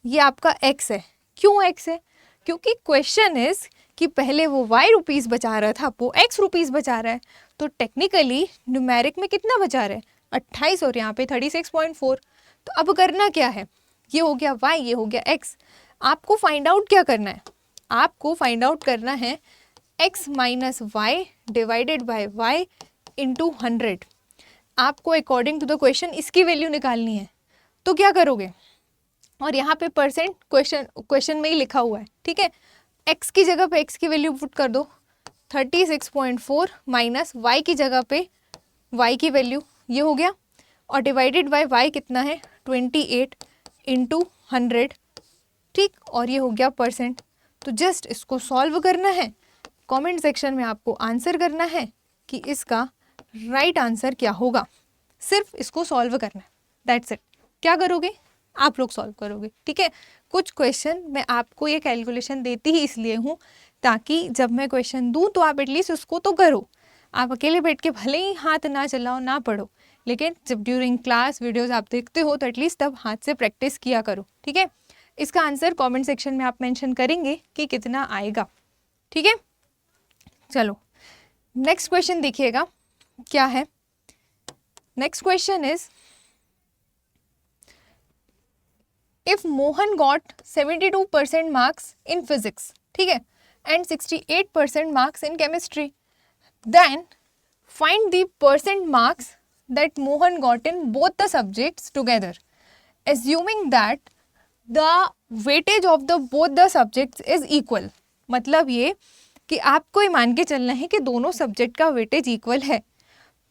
ये आपका x है। क्यों x है, क्योंकि क्वेश्चन इज कि पहले वो y रुपीस बचा रहा था, वो x रुपीस बचा रहा है, तो टेक्निकली न्यूमेरिक में कितना बचा रहा है 28 और यहाँ पे 36.4। तो अब करना क्या है, ये हो गया y, ये हो गया x। आपको फाइंड आउट क्या करना है, आपको फाइंड आउट करना है x minus Y divided by y into 100। आपको अकॉर्डिंग टू द क्वेश्चन इसकी वैल्यू निकालनी है, तो क्या करोगे, और यहाँ पे परसेंट क्वेश्चन में ही लिखा हुआ है, ठीक है। x की जगह पे x की वैल्यू पुट कर दो, 36.4 माइनस y की जगह पे y की वैल्यू, ये हो गया, और डिवाइडेड बाय y कितना है 28 इंटू 100, ठीक, और ये हो गया परसेंट। तो जस्ट इसको सॉल्व करना है, कमेंट सेक्शन में आपको आंसर करना है कि इसका राइट आंसर क्या होगा, सिर्फ इसको सॉल्व करना है, दैट्स इट। क्या करोगे, आप लोग सॉल्व करोगे, ठीक है। कुछ क्वेश्चन मैं आपको ये कैलकुलेशन देती ही इसलिए हूँ ताकि जब मैं क्वेश्चन दूँ तो आप एटलीस्ट उसको तो करो। आप अकेले बैठ के भले ही हाथ ना चलाओ, ना पढ़ो, लेकिन जब ड्यूरिंग क्लास वीडियोस आप देखते हो तो एटलीस्ट तब हाथ से प्रैक्टिस किया करो, ठीक है। इसका आंसर कमेंट सेक्शन में आप मेंशन करेंगे कि कितना आएगा, ठीक है। चलो नेक्स्ट क्वेश्चन देखिएगा क्या है। Next question is, if Mohan got 72% marks in physics, ठीक है, and 68% marks in chemistry, then find the percent marks that Mohan got in both the subjects together, assuming that the weightage of the both the subjects is equal। मतलब ये कि आपको ये मान के चलना है कि दोनों सब्जेक्ट का वेटेज इक्वल है,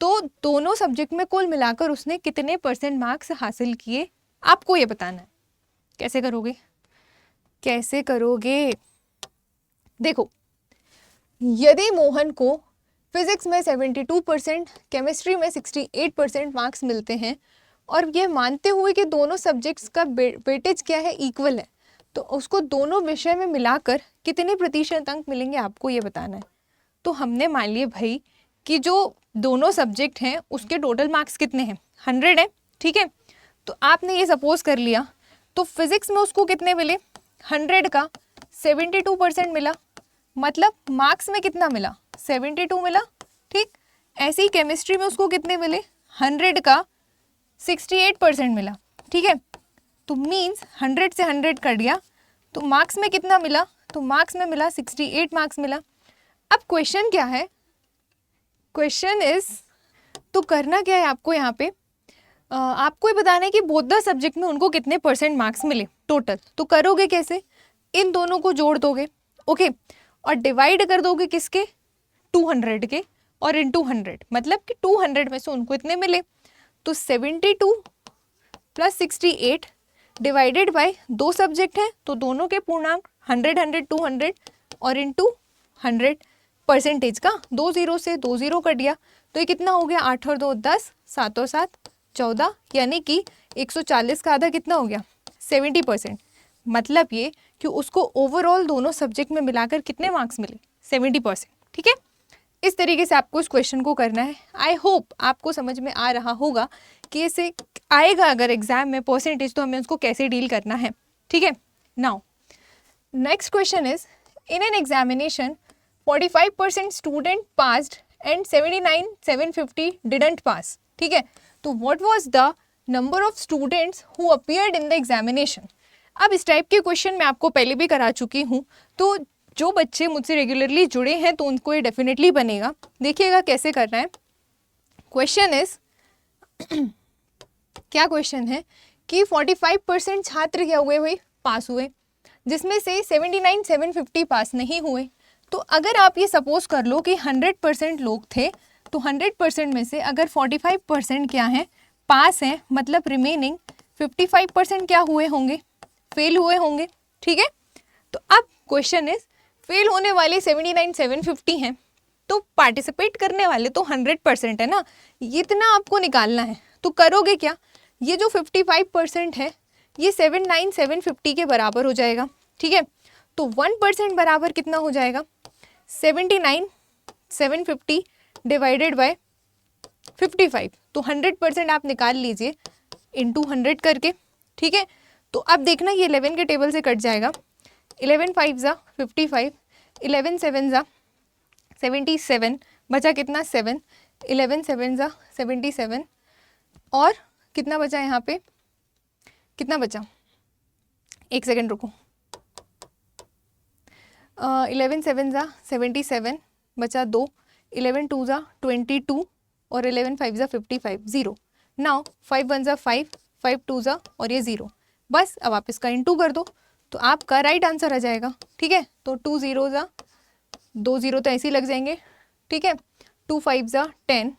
तो दोनों सब्जेक्ट में कुल मिलाकर उसने कितने परसेंट मार्क्स हासिल किए, आपको ये बताना है। कैसे करोगे, कैसे करोगे, देखो यदि मोहन को फिजिक्स में 72%, केमिस्ट्री में 68% मार्क्स मिलते हैं, और ये मानते हुए कि दोनों सब्जेक्ट्स का वेटेज क्या है, इक्वल है, तो उसको दोनों विषय में मिलाकर कितने प्रतिशत अंक मिलेंगे आपको ये बताना है। तो हमने मान लिए भाई कि जो दोनों सब्जेक्ट हैं उसके टोटल मार्क्स कितने हैं, 100 है, ठीक है। तो आपने ये सपोज कर लिया, तो फिजिक्स में उसको कितने मिले, 100 का 72% मिला, मतलब मार्क्स में कितना मिला 72 मिला, ठीक। ऐसे ही केमिस्ट्री में उसको कितने मिले, 100 का 68% मिला, ठीक है। तो मीन्स 100 से 100 कट गया, तो मार्क्स में कितना मिला, तो मार्क्स में मिला 68 मार्क्स मिला। अब क्वेश्चन क्या है, क्वेश्चन इज, तो करना क्या है आपको यहाँ पे, आपको ये बताना है कि बोथ द सब्जेक्ट में उनको कितने % मार्क्स मिले टोटल। तो करोगे कैसे, इन दोनों को जोड़ दोगे, ओके, और डिवाइड कर दोगे किसके, 200 के, और इनटू 100, मतलब कि 200 में से उनको इतने मिले। तो 72 प्लस 68 डिवाइडेड बाय 2 सब्जेक्ट हैं तो दोनों के पूर्णांक 100 100 200 और इनटू 100 परसेंटेज का 2 0 से 2 0 कट गया, तो ये कितना हो गया, 8 और 2 10, 7 और 7 14, यानी कि 140 का आधा कितना हो गया, 70%। मतलब ये कि उसको ओवरऑल दोनों सब्जेक्ट में मिलाकर कितने मार्क्स मिले, 70%, ठीक है। इस तरीके से आपको इस क्वेश्चन को करना है। आई होप आपको समझ में आ रहा होगा कि इसे आएगा अगर एग्जाम में परसेंटेज तो हमें उसको कैसे डील करना है, ठीक है। Now next question is, in an examination 45% student passed and 79 750 didn't pass, ठीक है। तो what was the number of students who appeared in the examination. अब इस टाइप के क्वेश्चन मैं आपको पहले भी करा चुकी हूँ, तो जो बच्चे मुझसे रेगुलरली जुड़े हैं तो उनको ये डेफिनेटली बनेगा। देखिएगा कैसे करना है। क्वेश्चन इज क्या क्वेश्चन है कि 45% छात्र क्या हुए भाई, पास हुए, जिसमें से 79 750 पास नहीं हुए। तो अगर आप ये सपोज कर लो कि 100% लोग थे, तो 100% में से अगर 45% क्या हैं, पास हैं, मतलब रिमेनिंग 55% क्या हुए होंगे, फेल हुए होंगे, ठीक है। तो अब क्वेश्चन इज, फेल होने वाले 79 750 हैं, तो पार्टिसिपेट करने वाले तो 100% है ना, इतना आपको निकालना है। तो करोगे क्या, ये जो 55% है ये 79 750 के बराबर हो जाएगा, ठीक है। तो 1% बराबर कितना हो जाएगा, 79 750 डिवाइडेड बाय 55। तो 100% आप निकाल लीजिए इंटू 100 करके, ठीक है। तो अब देखना ये 11 के टेबल से कट जाएगा, 11 5 ज़ा 55, 11 7 ज़ा 77, बचा कितना 7, 11 7 ज़ा 77, और कितना बचा यहाँ पे, कितना बचा, एक सेकेंड रुको, 11 7 ज़ा 77, बचा 2, 11 2 ज़ा 22 और 11 5 ज़ा 55, 0। नाउ 5 1 ज़ा 5, 5 2 ज़ा और ये 0, बस अब आप इसका इंटू कर दो तो आपका राइट आंसर आ जाएगा, ठीक है। तो 2 0 ज़ा 2 0 तो ऐसे ही लग जाएंगे, ठीक है। 2 5 ज़ा 10,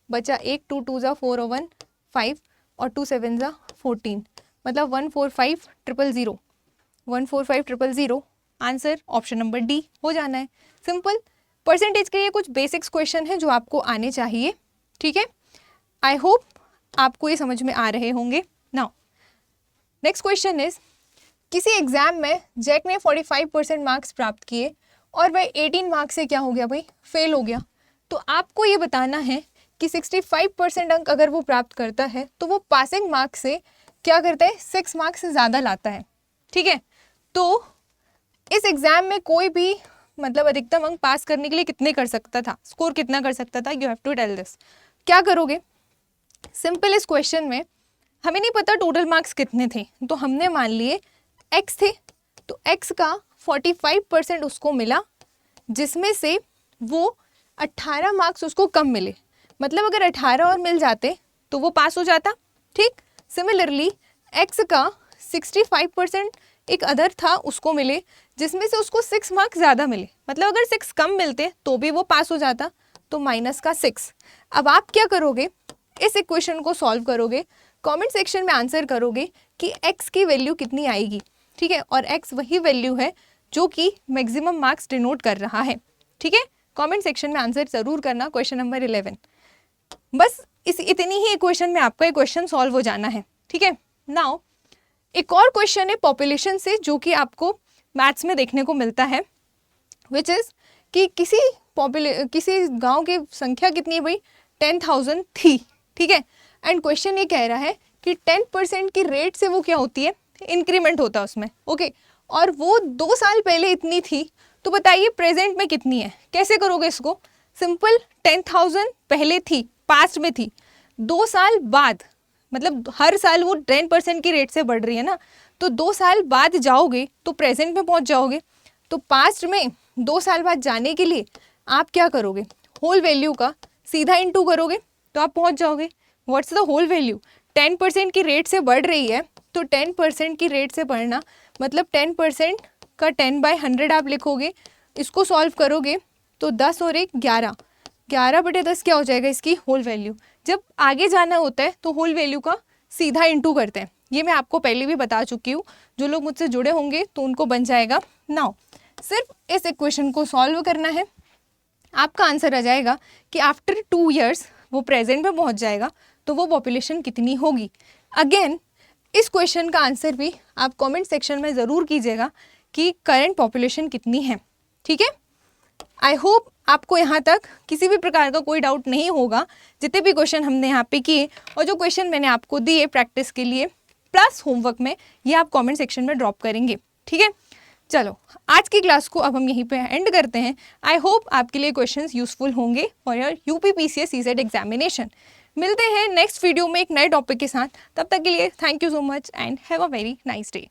बचा 1, 2 2 ज़ा 4 और 1 5 और 2 7 ज़ा 14, मतलब 1 4 5 0 0, 1 4 5 0 0, आंसर ऑप्शन नंबर डी हो जाना है। सिंपल परसेंटेज के ये कुछ बेसिक्स क्वेश्चन है जो आपको आने चाहिए, ठीक है। आई होप आपको ये समझ में आ रहे होंगे। नाउ नेक्स्ट क्वेश्चन इज, किसी एग्जाम में जैक ने 45% मार्क्स प्राप्त किए और वह 18 मार्क्स से क्या हो गया भाई, फेल हो गया। तो आपको ये बताना है कि 65% अंक अगर वो प्राप्त करता है तो वो पासिंग मार्क्स से क्या करता है, 6 मार्क्स से ज़्यादा लाता है, ठीक है। तो इस एग्जाम में कोई भी मतलब अधिकतम अंक पास करने के लिए कितने कर सकता था, स्कोर कितना कर सकता था, you have to tell this. क्या करोगे, सिंपल इस क्वेश्चन में हमें नहीं पता टोटल मार्क्स कितने थे, तो हमने मान लिए x थे, तो x का 45% उसको मिला, जिसमें से वो 18 मार्क्स उसको कम मिले, मतलब अगर 18 और मिल जाते तो वो पास हो जाता, ठीक। सिमिलरली x का 65% एक अदर था उसको मिले, जिसमें से उसको 6 मार्क्स ज़्यादा मिले, मतलब अगर 6 कम मिलते तो भी वो पास हो जाता, तो माइनस का 6। अब आप क्या करोगे, इस इक्वेशन को सॉल्व करोगे, कमेंट सेक्शन में आंसर करोगे कि x की वैल्यू कितनी आएगी, ठीक है। और x वही वैल्यू है जो कि मैक्सिमम मार्क्स डिनोट कर रहा है, ठीक है। कमेंट सेक्शन में आंसर ज़रूर करना। क्वेश्चन नंबर 11, बस इतनी ही इक्वेशन में आपका क्वेश्चन सॉल्व हो जाना है, ठीक है। नाउ एक और क्वेश्चन है पॉपुलेशन से, जो कि आपको मैथ्स में देखने को मिलता है, विच इज़ कि किसी गांव की संख्या कितनी है भाई, 10,000 थी, ठीक है। एंड क्वेश्चन ये कह रहा है कि 10% की रेट से वो क्या होती है, इंक्रीमेंट होता है उसमें, ओके। और वो 2 साल पहले इतनी थी, तो बताइए प्रेजेंट में कितनी है, कैसे करोगे इसको, सिंपल 10,000 पहले थी, पास्ट में थी, 2 साल बाद, मतलब हर साल वो 10% की रेट से बढ़ रही है ना, तो 2 साल बाद जाओगे तो प्रेजेंट में पहुंच जाओगे। तो पास्ट में 2 साल बाद जाने के लिए आप क्या करोगे, होल वैल्यू का सीधा इनटू करोगे तो आप पहुंच जाओगे। व्हाट्स द होल वैल्यू, 10% की रेट से बढ़ रही है, तो 10% की रेट से बढ़ना मतलब 10% का 10/100 आप लिखोगे, इसको सॉल्व करोगे तो 10 और 1 11, 11/10 क्या हो जाएगा इसकी होल वैल्यू। जब आगे जाना होता है तो होल वैल्यू का सीधा इनटू करते हैं, ये मैं आपको पहले भी बता चुकी हूँ, जो लोग मुझसे जुड़े होंगे तो उनको बन जाएगा। नाउ सिर्फ इस इक्वेशन को सॉल्व करना है, आपका आंसर आ जाएगा कि आफ्टर 2 इयर्स वो प्रेजेंट में पहुंच जाएगा तो वो पॉपुलेशन कितनी होगी। अगेन इस क्वेश्चन का आंसर भी आप कमेंट सेक्शन में ज़रूर कीजिएगा कि करंट पॉपुलेशन कितनी है, ठीक है। आई होप आपको यहाँ तक किसी भी प्रकार का कोई डाउट नहीं होगा। जितने भी क्वेश्चन हमने यहाँ पे किए और जो क्वेश्चन मैंने आपको दिए प्रैक्टिस के लिए प्लस होमवर्क में, ये आप कमेंट सेक्शन में ड्रॉप करेंगे, ठीक है। चलो आज की क्लास को अब हम यहीं पे एंड करते हैं। आई होप आपके लिए क्वेश्चंस यूजफुल होंगे for your UPPCS CSAT examination. मिलते हैं नेक्स्ट वीडियो में एक नए टॉपिक के साथ, तब तक के लिए thank you so much and have a very nice day.